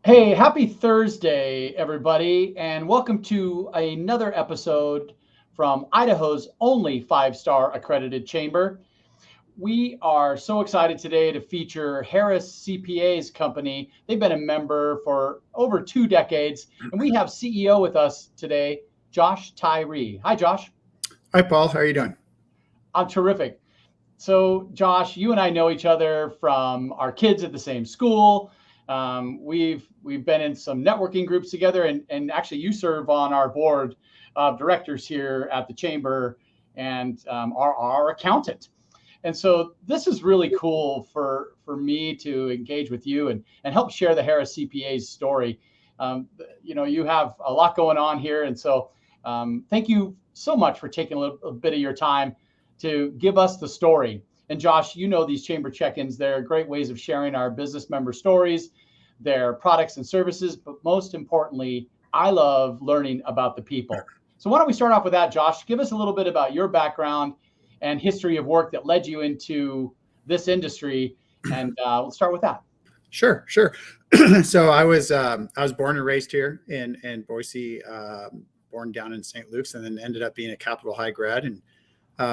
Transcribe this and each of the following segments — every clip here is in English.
Hey, happy Thursday, everybody, and welcome to another episode from Idaho's only five-star accredited chamber. We are so excited today to feature Harris CPA's company. They've been a member for over 2 decades, and we have CEO with us today, Josh Tyree. Hi, Josh. Hi, Paul. How are you doing? I'm terrific. So, Josh, you and I know each other from our kids at the same school. We've been in some networking groups together, and actually, you serve on our board of directors here at the chamber, and are our accountant. And so, this is really cool for me to engage with you and help share the Harris CPA's story. You have a lot going on here, and so thank you so much for taking a bit of your time to give us the story. And Josh, you know these chamber check-ins, they're great ways of sharing our business member stories, their products and services, but most importantly, I love learning about the people. So why don't we start off with that, Josh? Give us a little bit about your background and history of work that led you into this industry, and we'll start with that. Sure. So I was born and raised here in Boise, born down in St. Luke's, and then ended up being a Capital High grad, and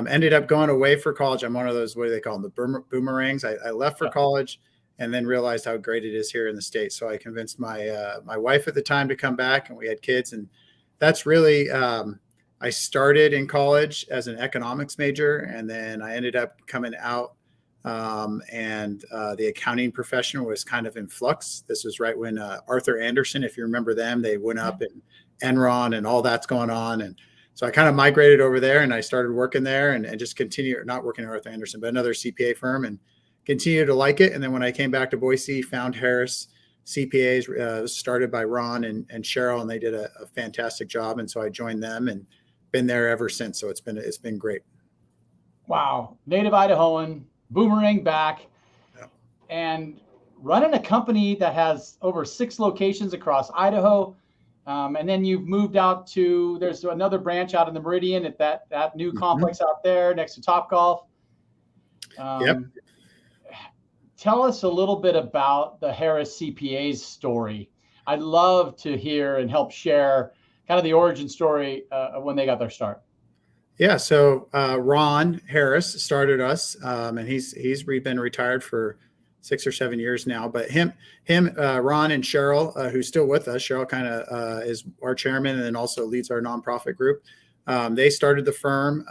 ended up going away for college. I'm one of those, what do they call them, the boomerangs. I left for college, and then realized how great it is here in the States. So I convinced my wife at the time to come back, and we had kids, and that's really. I started in college as an economics major, and then I ended up coming out. And the accounting profession was kind of in flux. This was right when Arthur Andersen, if you remember them, they went up in Enron and all that's going on. And so I kind of migrated over there, and I started working there and just continued, not working at Arthur Andersen, but another CPA firm, and continued to like it. And then when I came back to Boise, found Harris CPAs, started by Ron and Cheryl, and they did a fantastic job. And so I joined them and been there ever since. So it's been great. Wow, native Idahoan, boomerang back, Yeah. and running a company that has over 6 locations across Idaho. And then you've moved out to, there's another branch out in the Meridian at that new Mhm. complex out there next to Topgolf. Yep. Um, Tell us a little bit about the Harris CPA's story. I'd love to hear and help share kind of the origin story of when they got their start. Yeah, so Ron Harris started us, and he's been retired for 6 or 7 years now. But Ron and Cheryl, who's still with us. Cheryl kind of is our chairman and then also leads our nonprofit group. They started the firm,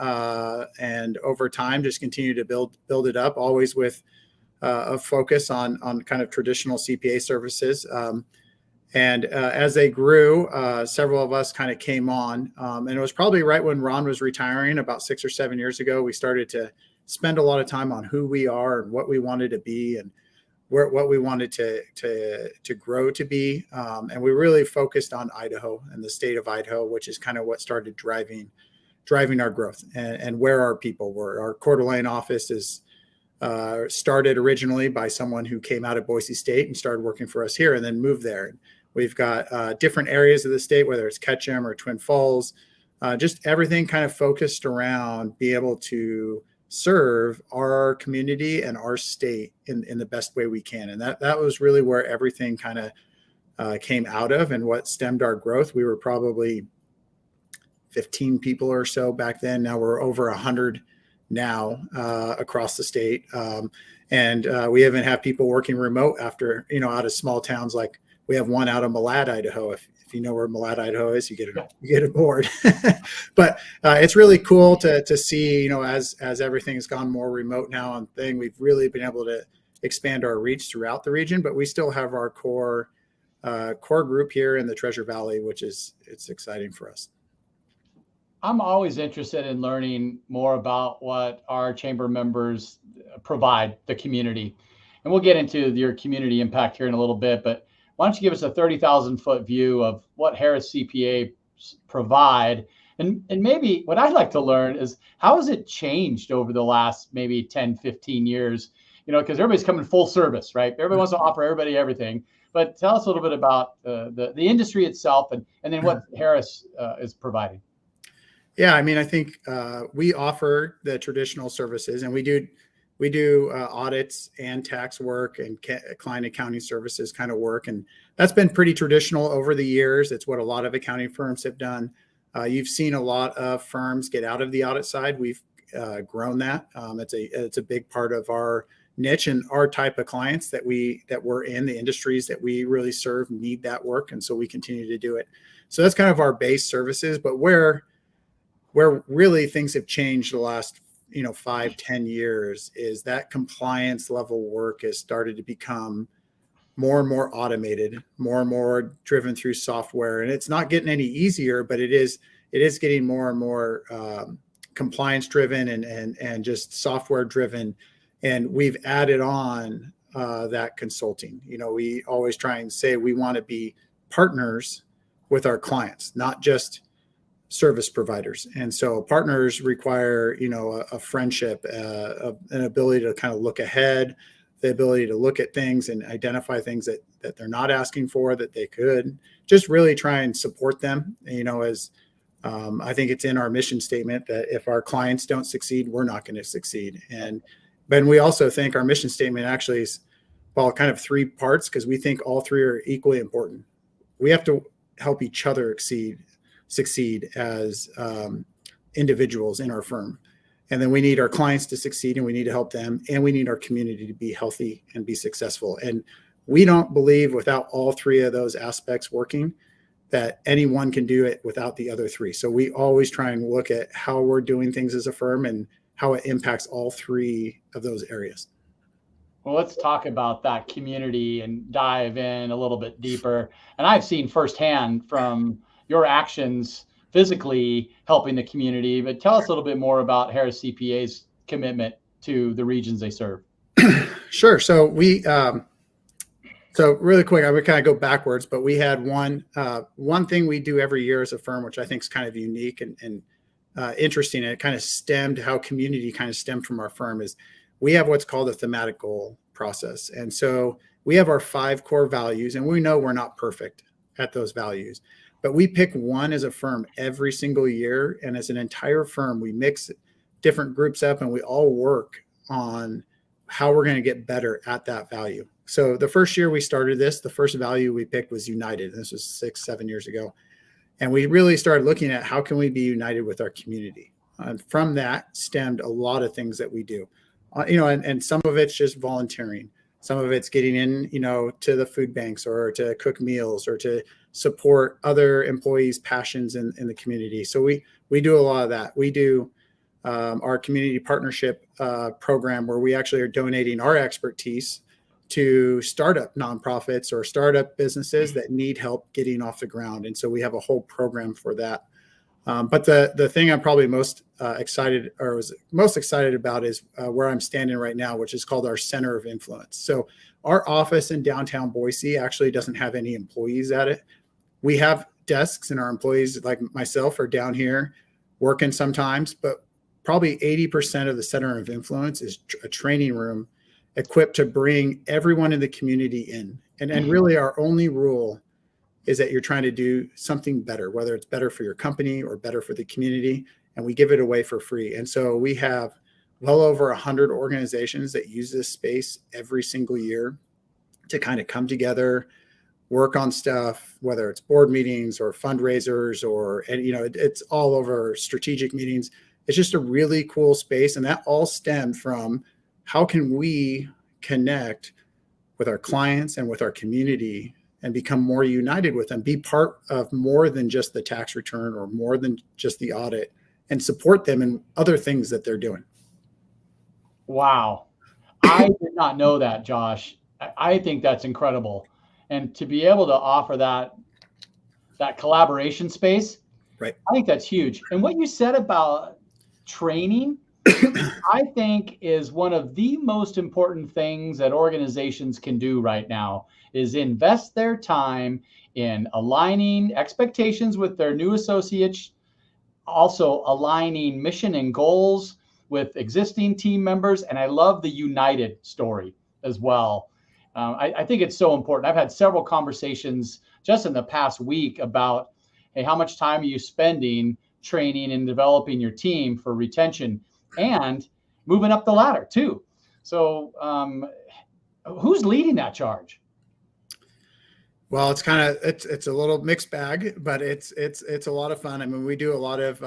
and over time just continued to build it up, always with a focus on kind of traditional CPA services. And as they grew, several of us kind of came on. And it was probably right when Ron was retiring about 6 or 7 years ago. We started to spend a lot of time on who we are and what we wanted to be and what we wanted to grow to be. And we really focused on Idaho and the state of Idaho, which is kind of what started driving our growth and where our people were. Our Coeur d'Alene office is started originally by someone who came out of Boise State and started working for us here and then moved there. We've got different areas of the state, whether it's Ketchum or Twin Falls, just everything kind of focused around be able to serve our community and our state in the best way we can. And that was really where everything kind of came out of and what stemmed our growth. We were probably 15 people or so back then. Now we're over 100 now across the state. And we even have people working remote out of small towns. Like we have one out of Malad, Idaho. If you know where Malad, Idaho is, you get a board. But it's really cool to see, as everything has gone more remote now we've really been able to expand our reach throughout the region, but we still have our core group here in the Treasure Valley, it's exciting for us. I'm always interested in learning more about what our chamber members provide the community. And we'll get into your community impact here in a little bit, but why don't you give us a 30,000-foot view of what Harris CPA provide? And maybe what I'd like to learn is how has it changed over the last maybe 10, 15 years? Because everybody's coming full service, right? Everybody wants to offer everybody everything. But tell us a little bit about the industry itself and then what Harris is providing. Yeah, I mean, I think we offer the traditional services, and we do we do audits and tax work and client accounting services kind of work. And that's been pretty traditional over the years. It's what a lot of accounting firms have done. You've seen a lot of firms get out of the audit side. We've grown that. It's a big part of our niche, and our type of clients that we're in, the industries that we really serve need that work. And so we continue to do it. So that's kind of our base services, but where really things have changed the last 5-10 years is that compliance level work has started to become more and more automated, more and more driven through software. And it's not getting any easier, but it is getting more and more compliance driven and just software driven. And we've added on that consulting. We always try and say we want to be partners with our clients, not just service providers. And so partners require, a friendship, an ability to kind of look ahead, the ability to look at things and identify things that they're not asking for, that they could just really try and support them. As I think it's in our mission statement that if our clients don't succeed, we're not going to succeed. But we also think our mission statement actually is, kind of 3 parts, because we think all 3 are equally important. We have to help each other succeed as individuals in our firm. And then we need our clients to succeed, and we need to help them, and we need our community to be healthy and be successful. And we don't believe without all 3 of those aspects working that anyone can do it without the other 3. So we always try and look at how we're doing things as a firm and how it impacts all 3 of those areas. Well, let's talk about that community and dive in a little bit deeper. And I've seen firsthand from your actions physically helping the community, but tell us a little bit more about Harris CPA's commitment to the regions they serve. Sure. So so really quick, I would kind of go backwards, but we had one thing we do every year as a firm, which I think is kind of unique and interesting. And it kind of stemmed how community kind of stemmed from our firm is we have what's called a thematic goal process. And so we have our 5 core values, and we know we're not perfect at those values, but we pick one as a firm every single year. And as an entire firm, we mix different groups up and we all work on how we're going to get better at that value. So the first year we started this, the first value we picked was united. This was 6-7 years ago. And we really started looking at how can we be united with our community. And from that stemmed a lot of things that we do, and some of it's just volunteering. Some of it's getting in, to the food banks or to cook meals or to support other employees' passions in the community. So we do a lot of that. We do our community partnership program where we actually are donating our expertise to startup nonprofits or startup businesses that need help getting off the ground. And so we have a whole program for that. But the thing I'm probably most excited about is where I'm standing right now, which is called our Center of Influence. So our office in downtown Boise actually doesn't have any employees at it. We have desks, and our employees like myself are down here working sometimes, but probably 80% of the Center of Influence is a training room equipped to bring everyone in the community in. And really our only rule is that you're trying to do something better, whether it's better for your company or better for the community, and we give it away for free. And so we have well over 100 organizations that use this space every single year to kind of come together, work on stuff, whether it's board meetings or fundraisers it's all over strategic meetings. It's just a really cool space. And that all stemmed from how can we connect with our clients and with our community and become more united with them, be part of more than just the tax return or more than just the audit, and support them in other things that they're doing. Wow. I did not know that, Josh. I think that's incredible. And to be able to offer that collaboration space, right? I think that's huge. And what you said about training, I think is one of the most important things that organizations can do right now is invest their time in aligning expectations with their new associates, also aligning mission and goals with existing team members. And I love the United story as well. I think it's so important. I've had several conversations just in the past week about, hey, how much time are you spending training and developing your team for retention and moving up the ladder too? So who's leading that charge? Well, it's a little mixed bag, but it's a lot of fun. I mean, we do a lot of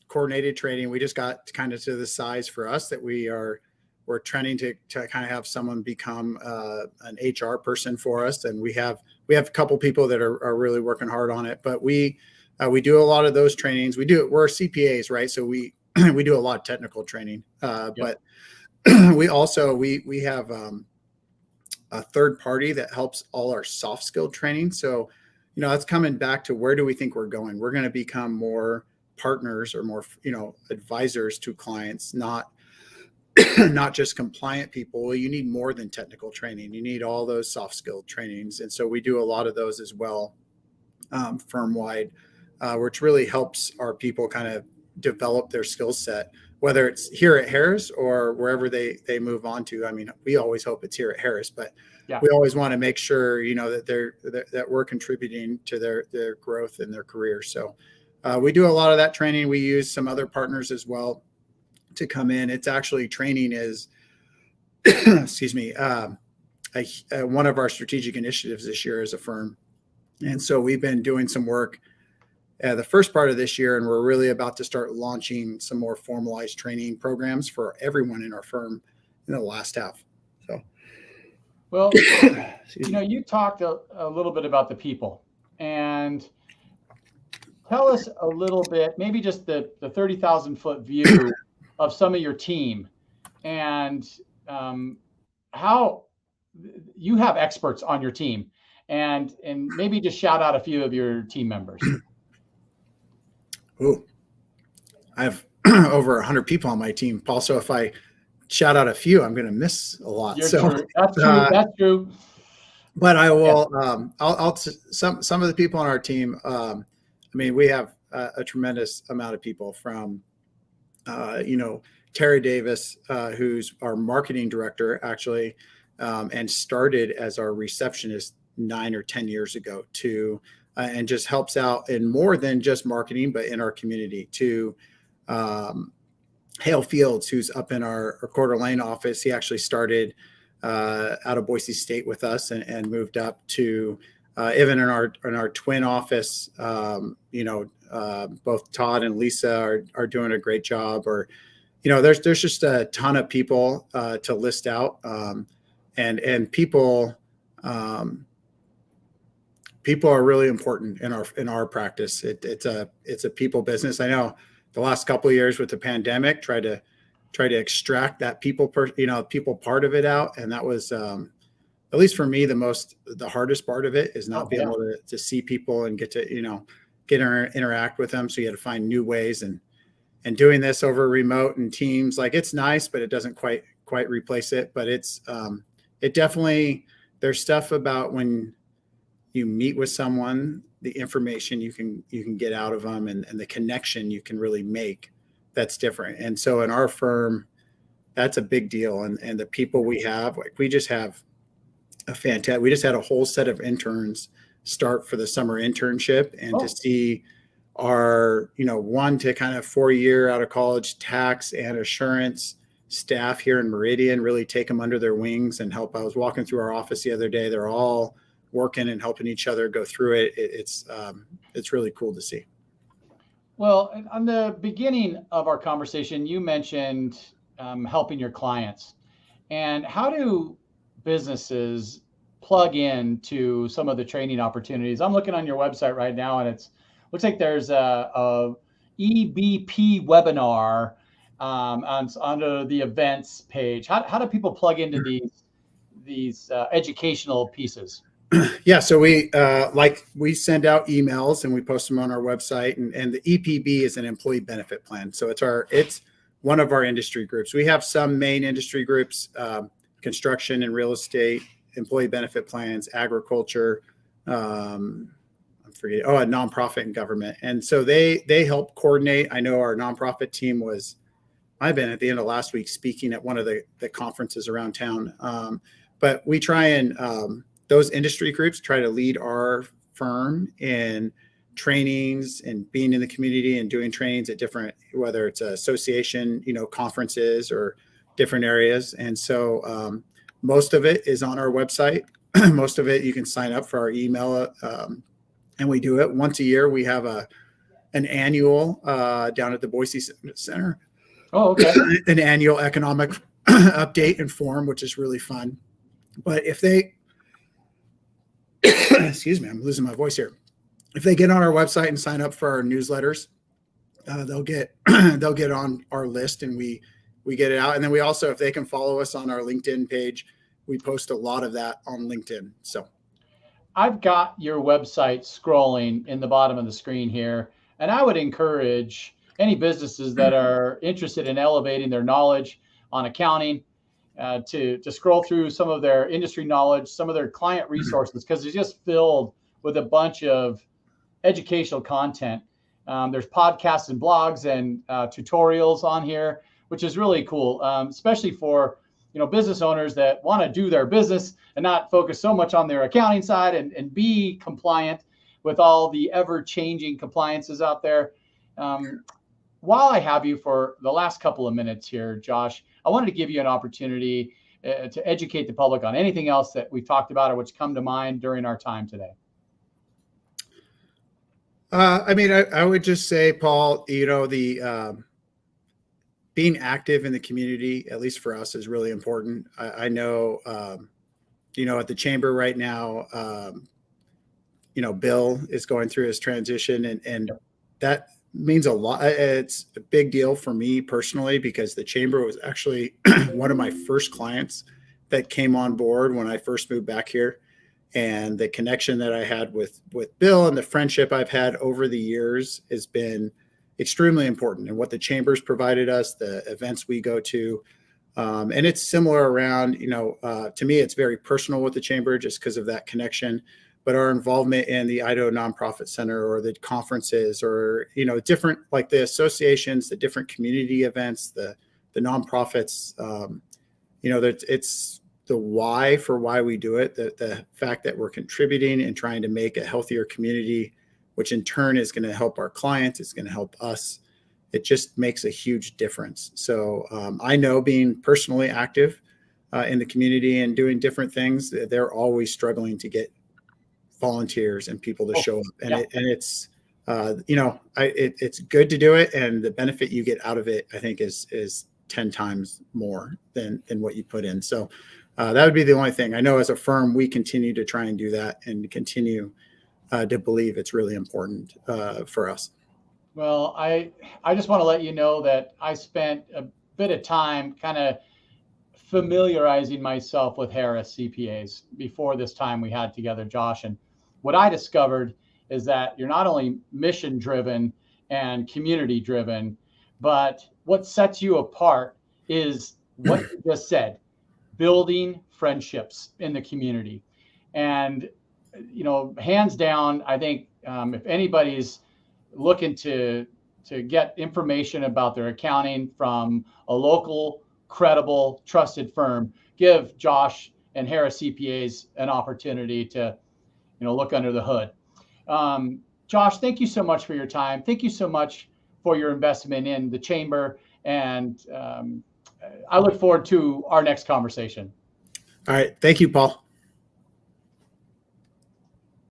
coordinated training. We just got kind of to the size for us that we're trending to kind of have someone become an HR person for us, and we have a couple people that are really working hard on it. But we do a lot of those trainings. We're CPAs, right? So we we do a lot of technical training, Yep. but we also we have a third party that helps all our soft skill training. So, that's coming back to where do we think we're going? We're going to become more partners or more, advisors to clients, not just compliant people. Well, you need more than technical training. You need all those soft skill trainings. And so we do a lot of those as well, firm wide, which really helps our people kind of develop their skill set, whether it's here at Harris or wherever they move on to. I mean, we always hope it's here at Harris, but Yeah. we always want to make sure, that we're contributing to their growth in their career. So we do a lot of that training. We use some other partners as well to come in. It's actually training is, excuse me, one of our strategic initiatives this year as a firm. And so we've been doing some work the first part of this year, and we're really about to start launching some more formalized training programs for everyone in our firm in the last half. So, well, you talked a little bit about the people, and tell us a little bit, maybe just the 30,000 foot view of some of your team, and how you have experts on your team, and maybe just shout out a few of your team members. Oh, I have over 100 people on my team, Paul. So if I shout out a few, I'm going to miss a lot. You're true. That's true. That's true. But I will. Yeah. Some of the people on our team. I mean, we have a tremendous amount of people from, Terry Davis, who's our marketing director, actually, and started as our receptionist 9 or 10 years ago, to and just helps out in more than just marketing, but in our community. To Hale Fields, who's up in our Coeur d'Alene office. He actually started out of Boise State with us and moved up to even in our twin office. Both Todd and Lisa are doing a great job. Or, there's just a ton of people to list out, and people. People are really important in our practice. It's a people business. I know the last couple of years with the pandemic, try to extract that people part of it out, and that was at least for me the hardest part of it is not being able to see people and get to interact with them. So you had to find new ways, and doing this over remote and Teams, like, it's nice, but it doesn't quite replace it. But it's it definitely, there's stuff about when you meet with someone, the information you can get out of them, and the connection you can really make, that's different. And so in our firm, that's a big deal. And the people we have, like, we just have we just had a whole set of interns start for the summer internship, and to see our, 1 to kind of 4-year out of college tax and assurance staff here in Meridian really take them under their wings and help. I was walking through our office the other day. They're all working and helping each other go through it. It's really cool to see. Well, on the beginning of our conversation, you mentioned helping your clients, and how do businesses plug in to some of the training opportunities? I'm looking on your website right now, and looks like there's a EBP webinar under the events page. How do people plug into these educational pieces? Yeah, so we send out emails and we post them on our website, and the EPB is an employee benefit plan. So it's one of our industry groups. We have some main industry groups: construction and real estate, employee benefit plans, agriculture, I'm forgetting, a nonprofit and government. And so they help coordinate. I know our nonprofit team I've been at the end of last week speaking at one of the conferences around town. But we try and those industry groups try to lead our firm in trainings and being in the community and doing trainings at different, whether it's association, conferences, or different areas. And so most of it is on our website. Most of it you can sign up for our email, and we do it once a year. We have an annual down at the Boise Center. Oh, okay. An annual economic update and forum, which is really fun. But if they, excuse me, I'm losing my voice here. If they get on our website and sign up for our newsletters, they'll get on our list, and we get it out. And then we also, if they can follow us on our LinkedIn page, we post a lot of that on LinkedIn. So I've got your website scrolling in the bottom of the screen here, and I would encourage any businesses that are interested in elevating their knowledge on accounting to scroll through some of their industry knowledge, some of their client resources, because it's just filled with a bunch of educational content. There's podcasts and blogs and tutorials on here, which is really cool, especially for business owners that want to do their business and not focus so much on their accounting side and be compliant with all the ever-changing compliances out there. While I have you for the last couple of minutes here, Josh, I wanted to give you an opportunity to educate the public on anything else that we've talked about or which come to mind during our time today. I would just say, Paul, the being active in the community, at least for us, is really important. I know, at the chamber right now, Bill is going through his transition, and that means a lot. It's a big deal for me personally, because the chamber was actually one of my first clients that came on board when I first moved back here. And the connection that I had with Bill and the friendship I've had over the years has been extremely important. And what the chambers provided us, the events we go to, and it's similar around, to me, it's very personal with the chamber just because of that connection. But our involvement in the Idaho Nonprofit Center or the conferences or, different, like the associations, the different community events, the nonprofits, it's the why for why we do it, the fact that we're contributing and trying to make a healthier community, which in turn is going to help our clients, it's going to help us. It just makes a huge difference. So I know, being personally active in the community and doing different things, they're always struggling to get volunteers and people to show up. And it's it's good to do it, and the benefit you get out of it, I think, is 10 times more than what you put in. So that would be the only thing. I know as a firm, we continue to try and do that and continue to believe it's really important for us. Well, I just want to let you know that I spent a bit of time kind of familiarizing myself with Harris CPAs before this time we had together, Josh. And what I discovered is that you're not only mission driven and community driven, but what sets you apart is what you just said, building friendships in the community. And, hands down, I think if anybody's looking to get information about their accounting from a local, credible, trusted firm, give Josh and Harris CPAs an opportunity to, look under the hood. Josh, thank you so much for your time. Thank you so much for your investment in the chamber. And I look forward to our next conversation. All right. Thank you, Paul.